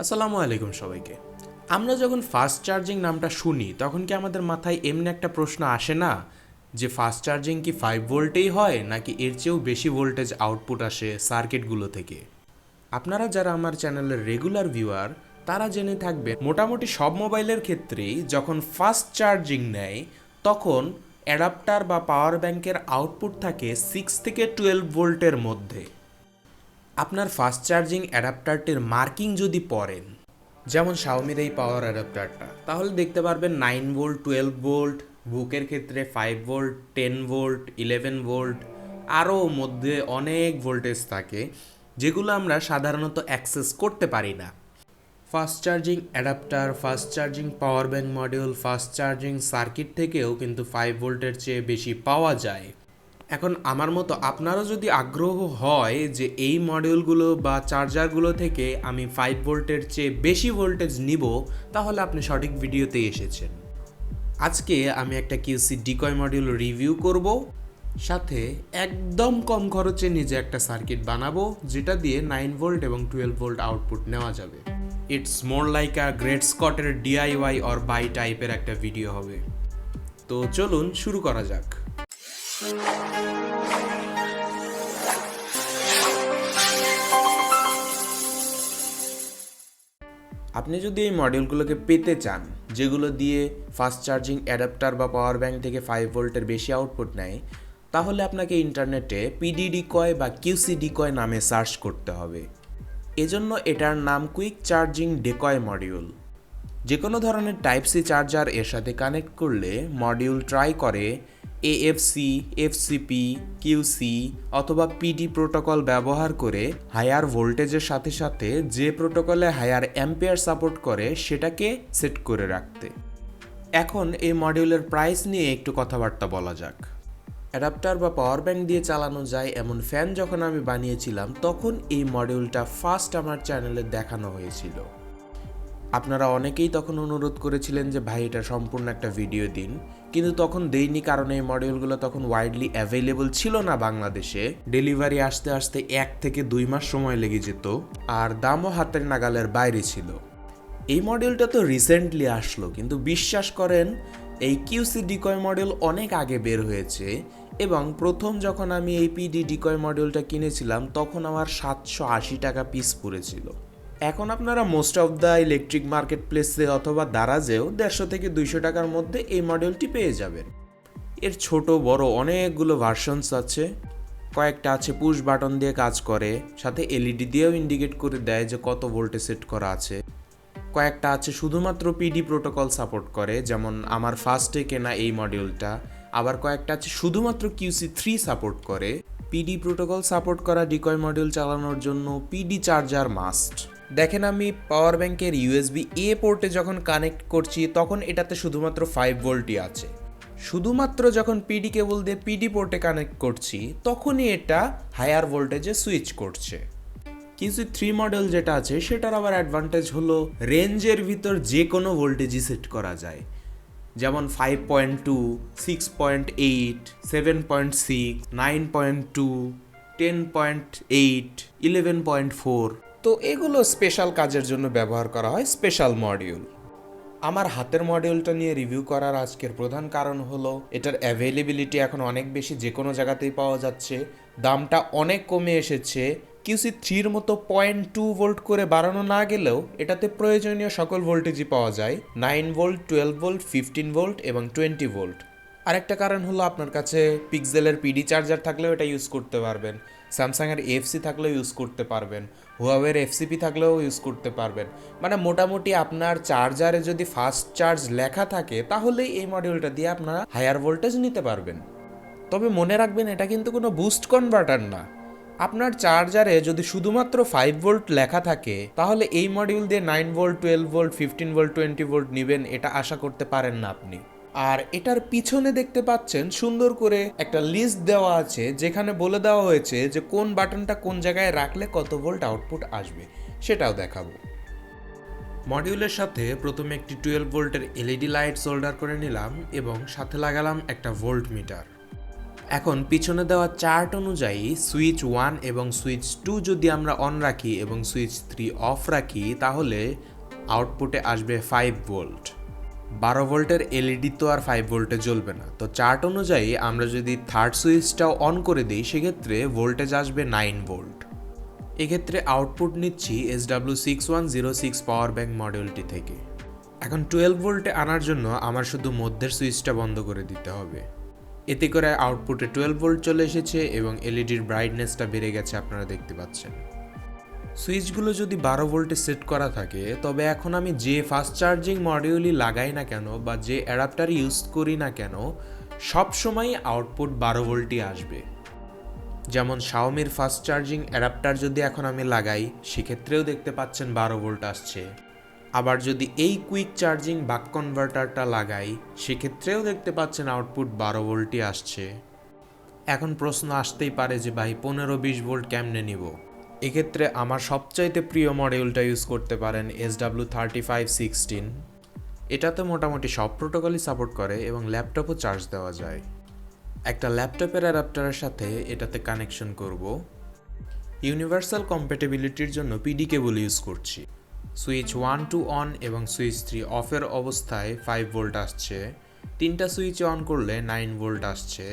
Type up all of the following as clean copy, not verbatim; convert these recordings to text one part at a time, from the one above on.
আসসালামু আলাইকুম সবাইকে। আমরা যখন ফাস্ট চার্জিং নামটা শুনি তখন কি আমাদের মাথায় এমনি একটা প্রশ্ন আসে না যে ফাস্ট চার্জিং কি 5 ভোল্টেই হয় নাকি এর চেয়েও বেশি ভোল্টেজ আউটপুট আসে সার্কিটগুলো থেকে? আপনারা যারা আমার চ্যানেলের রেগুলার ভিউয়ার তারা জেনে থাকবেন মোটামুটি সব মোবাইলের ক্ষেত্রেই যখন ফাস্ট চার্জিং নেয় তখন অ্যাডাপ্টার বা পাওয়ার ব্যাংকের আউটপুট থাকে 6 থেকে 12 ভোল্টের মধ্যে। আপনার ফাস্ট চার্জিং অ্যাডাপ্টারটির মার্কিং যদি পড়েন, যেমন শাওমির এই পাওয়ার অ্যাডাপ্টারটা, তাহলে দেখতে পারবেন 9 ভোল্ট, 12 ভোল্ট, বুকের ক্ষেত্রে 5 ভোল্ট, 10 ভোল্ট, 11 ভোল্ট, আরও মধ্যে অনেক ভোল্টেজ থাকে যেগুলো আমরা সাধারণত অ্যাক্সেস করতে পারি না। Fast charging adapter, fast charging power bank module, fast charging circuit থেকেও কিন্তু 5 ভোল্টের চেয়ে বেশি পাওয়া যায়। এখন আমার মতো আপনারও যদি আগ্রহ হয় যে এই মডিউলগুলো বা চার্জারগুলো থেকে আমি 5 ভোল্টের চেয়ে বেশি ভোল্টেজ নিব, তাহলে আপনি সঠিক ভিডিওতে এসেছেন। আজকে আমি একটা কিউসি ডিকয় মডিউল রিভিউ করব, সাথে একদম কম খরচে নিজে একটা সার্কিট বানাবো যেটা দিয়ে 9 ভোল্ট এবং 12 ভোল্ট আউটপুট নেওয়া যাবে। It's more like a great স্কটের ডিআইওয়াই অর বাই টাইপের একটা ভিডিও হবে। তো চলুন শুরু করা যাক। আপনি যদি এই মডিউলগুলোকে পেতে চান যেগুলো দিয়ে ফাস্ট চার্জিং অ্যাডাপ্টার বা পাওয়ার ব্যাংক থেকে 5 ভোল্টের বেশি আউটপুট নেয়, তাহলে আপনাকে ইন্টারনেটে পিডি ডিকয় বা কিউসি ডিকয় নামে সার্চ করতে হবে। এজন্য এটার নাম কুইক চার্জিং ডেকয় মডিউল। যে কোনো ধরনের টাইপ সি চার্জার এর সাথে কানেক্ট করলে মডিউল ট্রাই করে AFC, FCP, কিউসি অথবা পিডি প্রোটোকল ব্যবহার করে হায়ার ভোল্টেজের সাথে সাথে যে প্রোটোকলে হায়ার অ্যাম্পিয়ার সাপোর্ট করে সেটাকে সেট করে রাখতে। এখন এই মডিউলের প্রাইস নিয়ে একটু কথাবার্তা বলা যাক। অ্যাডাপ্টার বা পাওয়ার ব্যাংক দিয়ে চালানো যায় এমন ফ্যান যখন আমি বানিয়েছিলাম তখন এই মডিউলটা ফার্স্ট আমার চ্যানেলে দেখানো হয়েছিল। আপনারা অনেকেই তখন অনুরোধ করেছিলেন যে ভাই এটা সম্পূর্ণ একটা ভিডিও দিন, কিন্তু তখন দেইনি কারণ এই মডিউলগুলো তখন ওয়াইডলি অ্যাভেলেবল ছিল না বাংলাদেশে। ডেলিভারি আসতে আসতে 1 থেকে 2 মাস সময় লেগে যেত, আর দামও হাতের নাগালের বাইরে ছিল। এই মডিউলটা তো রিসেন্টলি আসলো, কিন্তু বিশ্বাস করেন এই কিউসি ডিকয় মডিউল অনেক আগে বের হয়েছে এবং প্রথম যখন আমি এই পিডি ডিকয় মডিউলটা কিনেছিলাম তখন আমার 780 টাকা পিস পড়েছিল। এখন আপনারা most of the electric market প্লেসে অথবা দারাজেও 150 থেকে 200 টাকার মধ্যে এই মডেলটি পেয়ে যাবেন। এর ছোট বড় অনেকগুলো ভার্সনস আছে। কয়েকটা আছে পুশ বাটন দিয়ে কাজ করে, সাথে এলইডি দিয়েও ইন্ডিকেট করে দেয় যে কত ভোল্টে সেট করা আছে। কয়েকটা আছে শুধুমাত্র পিডি প্রোটোকল সাপোর্ট করে, যেমন আমার ফার্স্টে কেনা এই মডিউলটা। আবার কয়েকটা আছে শুধুমাত্র QC3 সাপোর্ট করে। পিডি প্রোটোকল সাপোর্ট করা ডিকয় মডিউল চালানোর জন্য পিডি চার্জার মাস্ট। দেখেন আমি পাওয়ার ব্যাংকের USB-A পোর্টে যখন কানেক্ট করছি তখন এটাতে শুধুমাত্র 5 ভোল্টই আছে। শুধুমাত্র যখন পিডি কেবল দিয়ে পিডি পোর্টে কানেক্ট করছি তখনই এটা হায়ার ভোল্টেজে সুইচ করছে। QC3 মডেল যেটা আছে সেটার আবার অ্যাডভান্টেজ হলো রেঞ্জের ভিতর যে কোনো ভোল্টেজই সেট করা যায়, যেমন 5.2, 6.8, 7.6, 9.2, 10.8, 11.4। তো এগুলো স্পেশাল কাজের জন্য ব্যবহার করা হয়, স্পেশাল মডিউল। আমার হাতের মডিউলটা নিয়ে রিভিউ করার আজকের প্রধান কারণ হলো এটার অ্যাভেলেবিলিটি এখন অনেক বেশি, যে কোনো জায়গাতেই পাওয়া যাচ্ছে। দামটা অনেক কমে এসেছে। QC3-র মতো 0.2 ভোল্ট করে বাড়ানো না গেলেও এটাতে প্রয়োজনীয় সকল ভোল্টেজই পাওয়া যায়, 9 ভোল্ট, 12 ভোল্ট, 15 ভোল্ট এবং 20 ভোল্ট। আরেকটা কারণ হলো আপনার কাছে পিক্সেলের পিডি চার্জার থাকলেও এটা ইউজ করতে পারবেন, স্যামসাংয়ের AFC থাকলেও ইউজ করতে পারবেন, হুয়াওয়ের FCP থাকলেও ইউজ করতে পারবেন। মানে মোটামুটি আপনার চার্জারে যদি ফাস্ট চার্জ লেখা থাকে তাহলেই এই মডিউলটা দিয়ে আপনারা হায়ার ভোল্টেজ নিতে পারবেন। তবে মনে রাখবেন এটা কিন্তু কোনো বুস্ট কনভার্টার না। আপনার চার্জারে যদি শুধুমাত্র 5 ভোল্ট লেখা থাকে তাহলে এই মডিউল দিয়ে 9 ভোল্ট, 12 ভোল্ট, 15 ভোল্ট, 20 ভোল্ট নেবেন এটা আশা করতে পারেন না আপনি। আর এটার পিছনে দেখতে পাচ্ছেন সুন্দর করে একটা লিস্ট দেওয়া আছে যেখানে বলে দেওয়া হয়েছে যে কোন বাটনটা কোন জায়গায় রাখলে কত ভোল্ট আউটপুট আসবে, সেটাও দেখাবো। মডিউলের সাথে প্রথমে একটি 12 ভোল্টের LED লাইট সোল্ডার করে নিলাম এবং সাথে লাগালাম একটা ভোল্ট মিটার। এখন পিছনে দেওয়া চার্ট অনুযায়ী সুইচ 1 এবং সুইচ 2 যদি আমরা অন রাখি এবং সুইচ 3 অফ রাখি তাহলে আউটপুটে আসবে 5 ভোল্ট। 12 ভোল্টের এলইডি তো আর 5 ভোল্টে জ্বলবে না, তো চার্ট অনুযায়ী আমরা যদি থার্ড সুইচটাও অন করে দিই সেক্ষেত্রে ভোল্টেজ আসবে 9 ভোল্ট। এক্ষেত্রে আউটপুট নিচ্ছি SW6106 পাওয়ার ব্যাংক মডিউলটি থেকে। এখন 12 ভোল্টে আনার জন্য আমার শুধু মধ্যের সুইচটা বন্ধ করে দিতে হবে। এতে করে আউটপুটে 12 ভোল্ট চলে এসেছে এবং এলইডির ব্রাইটনেসটা বেড়ে গেছে, আপনারা দেখতে পাচ্ছেন। সুইচগুলো যদি 12 ভোল্টে সেট করা থাকে তবে এখন আমি যে ফাস্ট চার্জিং মডিউলই লাগাই না কেন বা যে অ্যাডাপ্টার ইউজ করি না কেন সবসময় আউটপুট 12 ভোল্টই আসবে। যেমন শাওমির ফাস্ট চার্জিং অ্যাডাপ্টার যদি এখন আমি লাগাই সেক্ষেত্রেও দেখতে পাচ্ছেন 12 ভোল্ট আসছে। আবার যদি এই কুইক চার্জিং বাক কনভার্টারটা লাগাই সেক্ষেত্রেও দেখতে পাচ্ছেন আউটপুট 12 ভোল্টই আসছে। এখন প্রশ্ন আসতেই পারে যে ভাই 15-20 ভোল্ট কেমনে নিব? এক্ষেত্রে আমার সবচাইতে প্রিয় মডিউলটা ইউজ করতে পারেন SW3516। এটাতে মোটামুটি সব প্রোটোকলই সাপোর্ট করে এবং ল্যাপটপও চার্জ দেওয়া যায়। একটা ল্যাপটপের অ্যাডাপ্টারের সাথে এটাতে কানেকশন করব। ইউনিভার্সাল কম্প্যাটিবিলিটির জন্য পিডি কেবল ইউজ করছি। সুইচ 1 টু অন এবং সুইচ 3 অফের অবস্থায় 5 ভোল্ট আসছে। 3টা সুইচ অন করলে 9 ভোল্ট আসছে।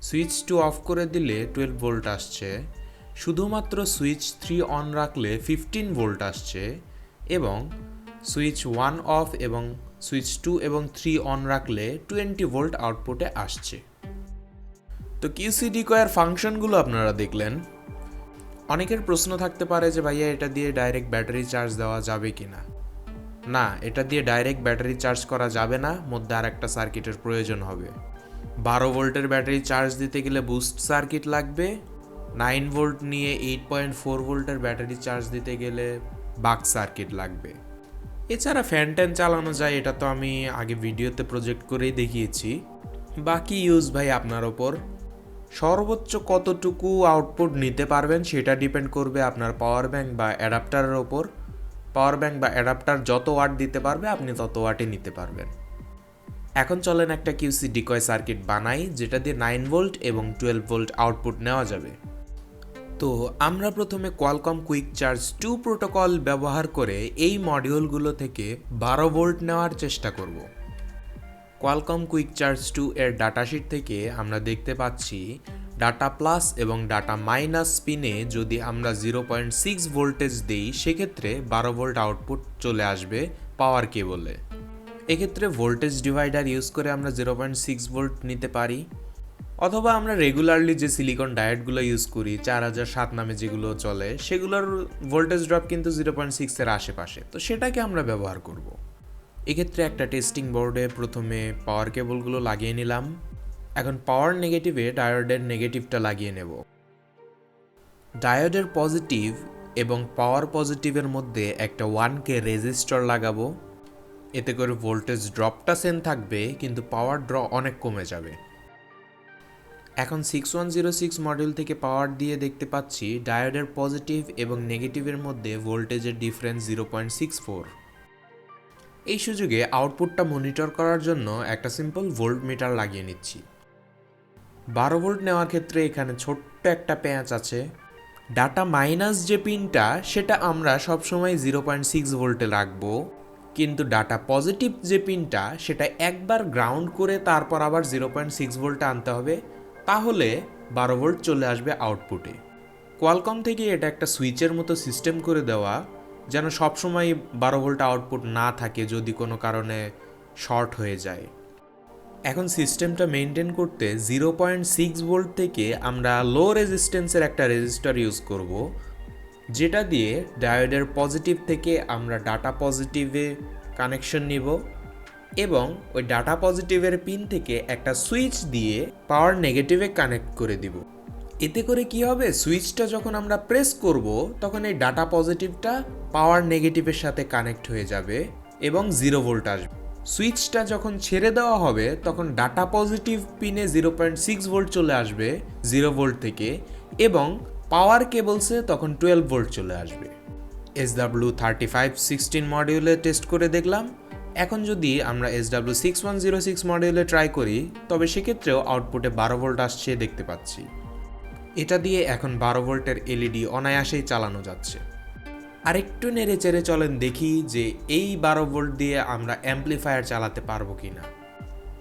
সুইচ 2 অফ করে দিলে 12 ভোল্ট আসছে। শুধুমাত্র সুইচ 3 অন রাখলে 15 ভোল্ট আসছে এবং সুইচ 1 অফ এবং সুইচ 2 এবং 3 অন রাখলে 20 ভোল্ট আউটপুটে আসছে। তো কিউসি ডিকয়ের ফাংশনগুলো আপনারা দেখলেন। অনেকের প্রশ্ন থাকতে পারে যে ভাইয়া এটা দিয়ে ডাইরেক্ট ব্যাটারি চার্জ দেওয়া যাবে কি না। না, এটা দিয়ে ডাইরেক্ট ব্যাটারি চার্জ করা যাবে না, মধ্যে আর একটা সার্কিটের প্রয়োজন হবে। 12 ভোল্টের ব্যাটারি চার্জ দিতে গেলে বুস্ট সার্কিট লাগবে। 9 ভোল্ট নিয়ে 8.4 ভোল্টের ব্যাটারি চার্জ দিতে গেলে বাক সার্কিট লাগবে। এছাড়া ফ্যান ট্যান চালানো যায়, এটা তো আমি আগে ভিডিওতে প্রজেক্ট করেই দেখিয়েছি। বাকি ইউজ ভাই আপনার ওপর। সর্বোচ্চ কতটুকু আউটপুট নিতে পারবেন সেটা ডিপেন্ড করবে আপনার পাওয়ার ব্যাংক বা অ্যাডাপ্টারের ওপর। পাওয়ার ব্যাংক বা অ্যাডাপ্টার যত ওয়াট দিতে পারবে আপনি তত ওয়াটে নিতে পারবেন। এখন চলেন একটা কিউসি ডিকয় সার্কিট বানাই যেটা দিয়ে 9 ভোল্ট এবং 12 ভোল্ট আউটপুট নেওয়া যাবে। তো আমরা প্রথমে কোয়ালকম কুইক চার্জ 2 প্রোটোকল ব্যবহার করে এই মডিউলগুলো থেকে 12 ভোল্ট নেওয়ার চেষ্টা করব। কোয়ালকম কুইক চার্জ 2 এর ডাটাশিট থেকে আমরা দেখতে পাচ্ছি ডাটা প্লাস এবং ডাটা মাইনাস পিনে যদি আমরা 0.6 ভোল্টেজ দিই সেক্ষেত্রে 12 ভোল্ট আউটপুট চলে আসবে পাওয়ার কেবলে। এক্ষেত্রে ভোল্টেজ ডিভাইডার ইউজ করে আমরা 0.6 ভোল্ট নিতে পারি, অথবা আমরা রেগুলারলি যে সিলিকন ডায়োডগুলো ইউজ করি 4007 নামে যেগুলো চলে সেগুলোর ভোল্টেজ ড্রপ কিন্তু 0.6 এর আশেপাশে, তো সেটাকে আমরা ব্যবহার করব। এক্ষেত্রে একটা টেস্টিং বোর্ডে প্রথমে পাওয়ার কেবলগুলো লাগিয়ে নিলাম। এখন পাওয়ার নেগেটিভে ডায়োডের নেগেটিভটা লাগিয়ে নেব। ডায়োডের পজিটিভ এবং পাওয়ার পজিটিভের মধ্যে একটা 1K রেজিস্টর লাগাবো। এতে করে ভোল্টেজ ড্রপটা সেম থাকবে কিন্তু পাওয়ার ড্র অনেক কমে যাবে। এখন 6106 মডেল থেকে পাওয়ার দিয়ে দেখতে পাচ্ছি ডায়োডের পজিটিভ এবং নেগেটিভের মধ্যে ভোল্টেজের ডিফারেন্স 0.64। এই সুযোগে আউটপুটটা মনিটর করার জন্য একটা সিম্পল ভোল্ট মিটার লাগিয়ে নিচ্ছি। 12 ভোল্ট নেওয়ার ক্ষেত্রে এখানে ছোট্ট একটা প্যাঁচ আছে। ডাটা মাইনাস যে পিনটা সেটা আমরা সবসময় 0.6 ভোল্টে রাখবো, কিন্তু ডাটা পজিটিভ যে পিনটা সেটা একবার গ্রাউন্ড করে তারপর আবার 0.6 ভোল্টে আনতে হবে, তাহলে 12 ভোল্ট চলে আসবে আউটপুটে। কোয়ালকম থেকে এটা একটা সুইচের মতো সিস্টেম করে দেওয়া যেন সবসময় 12 ভোল্ট আউটপুট না থাকে যদি কোনো কারণে শর্ট হয়ে যায়। এখন সিস্টেমটা মেনটেন করতে 0.6 ভোল্ট থেকে আমরা লো রেজিস্ট্যান্সের একটা রেজিস্টার ইউজ করব, যেটা দিয়ে ডায়োডের পজিটিভ থেকে আমরা ডাটা পজিটিভে কানেকশন নিব এবং ওই ডাটা পজিটিভের পিন থেকে একটা সুইচ দিয়ে পাওয়ার নেগেটিভে কানেক্ট করে দিব। এতে করে কি হবে, সুইচটা যখন আমরা প্রেস করব তখন এই ডাটা পজিটিভটা পাওয়ার নেগেটিভের সাথে কানেক্ট হয়ে যাবে এবং 0 ভোল্ট আসবে। সুইচটা যখন ছেড়ে দেওয়া হবে তখন ডাটা পজিটিভ পিনে 0.6 ভোল্ট চলে আসবে 0 ভোল্ট থেকে এবং পাওয়ার কেবলসে তখন 12 ভোল্ট চলে আসবে। SW3516 মডিউলে টেস্ট করে দেখলাম এখন যদি আমরা SW6106 মডেলে ট্রাই করি তবে সেক্ষেত্রেও আউটপুটে 12 ভোল্ট আসছে দেখতে পাচ্ছি। এটা দিয়ে এখন 12 ভোল্টের এলইডি অনায়াসেই চালানো যাচ্ছে। আরেকটু নেড়ে চেড়ে চলেন দেখি যে এই 12 ভোল্ট দিয়ে আমরা অ্যাম্প্লিফায়ার চালাতে পারবো কিনা।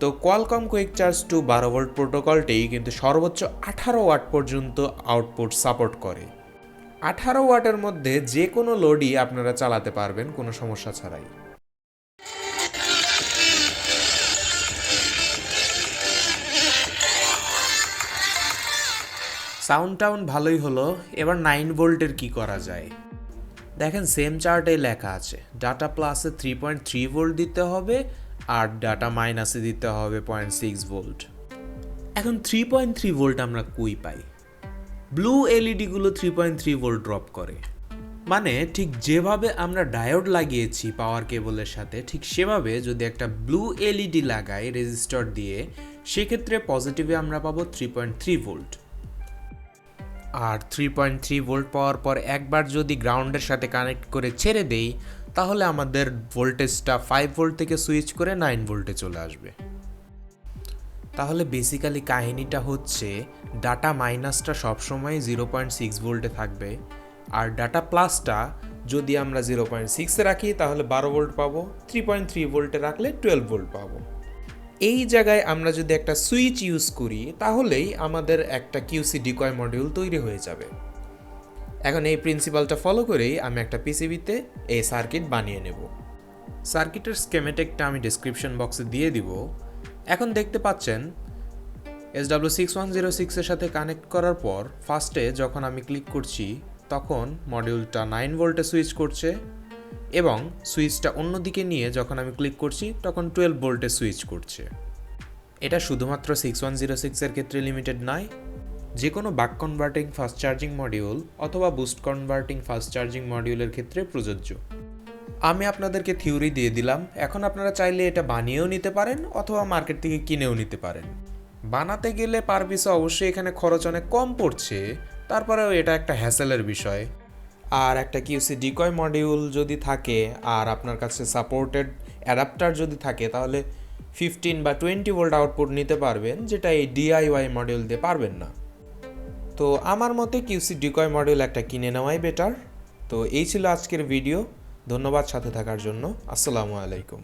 তো Qualcomm quick charge two 12 volt প্রোটোকলটি কিন্তু সর্বোচ্চ 18 ওয়াট পর্যন্ত আউটপুট সাপোর্ট করে। 18 ওয়াটের মধ্যে যে কোনো লোডই আপনারা চালাতে পারবেন কোনো সমস্যা ছাড়াই। সাউন্ড টাউন ভালোই হলো, এবার 9 ভোল্টের কি করা যায়। দেখেন সেম চার্টে লেখা আছে ডাটা প্লাসে 3.3 ভোল্ট দিতে হবে আর ডাটা মাইনাসে দিতে হবে 0.6 ভোল্ট। এখন 3.3 ভোল্ট আমরা কই পাই? ব্লু এলইডিগুলো 3.3 ভোল্ট ড্রপ করে, মানে ঠিক যেভাবে আমরা ডায়োড লাগিয়েছি পাওয়ার কেবলের সাথে ঠিক সেভাবে যদি একটা ব্লু এলইডি লাগাই রেজিস্টার দিয়ে, সেক্ষেত্রে পজিটিভে আমরা পাবো 3.3 ভোল্ট। আর 3.3 ভোল্ট পাওয়ার পর একবার যদি গ্রাউন্ডের সাথে কানেক্ট করে ছেড়ে দেই তাহলে আমাদের ভোল্টেজটা 5 ভোল্ট থেকে সুইচ করে 9 ভোল্টে চলে আসবে। তাহলে বেসিক্যালি কাহিনীটা হচ্ছে ডাটা মাইনাসটা সবসময় 0.6 ভোল্টে থাকবে, আর ডাটা প্লাসটা যদি আমরা 0.6 রাখি তাহলে 12 ভোল্ট পাবো, 3.3 ভোল্টে রাখলে 12 ভোল্ট পাবো। এই জায়গায় আমরা যদি একটা সুইচ ইউজ করি তাহলেই আমাদের একটা কিউসি ডিকয় মডিউল তৈরি হয়ে যাবে। এখন এই প্রিন্সিপালটা ফলো করেই আমি একটা পিসিবিতে এই সার্কিট বানিয়ে নেব। সার্কিটের স্কেমেটিকটা আমি ডেসক্রিপশন বক্সে দিয়ে দিব। এখন দেখতে পাচ্ছেন SW6106 এর সাথে কানেক্ট করার পর ফার্স্টে যখন আমি ক্লিক করছি তখন মডিউলটা 9 ভোল্টে সুইচ করছে, এবং সুইচটা অন্যদিকে নিয়ে যখন আমি ক্লিক করছি তখন 12 ভোল্টে সুইচ করছে। এটা শুধুমাত্র 6106 এর ক্ষেত্রে লিমিটেড নয়, যে কোনো বাক কনভার্টিং ফাস্ট চার্জিং মডিউল অথবা বুস্ট কনভার্টিং ফাস্ট চার্জিং মডিউলের ক্ষেত্রে প্রযোজ্য। আমি আপনাদেরকে থিওরি দিয়ে দিলাম, এখন আপনারা চাইলে এটা বানিয়েও নিতে পারেন অথবা মার্কেট থেকে কিনেও নিতে পারেন। বানাতে গেলে পার পিসে অবশ্যই এখানে খরচ অনেক কম পড়ছে, তারপরেও এটা একটা হ্যাসেলের বিষয়। আর একটা কিউসি ডিকয় মডিউল যদি থাকে আর আপনার কাছে সাপোর্টেড অ্যাডাপ্টার যদি থাকে তাহলে 15 বা 20 ভোল্ট আউটপুট নিতে পারবেন, যেটা এই ডিআইওয়াই মডিউল দিয়ে পারবেন না। তো আমার মতে কিউসি ডিকয় মডিউল একটা কিনে নেওয়াই বেটার। তো এই ছিল আজকের ভিডিও, ধন্যবাদ সাথে থাকার জন্য। আসসালামু আলাইকুম।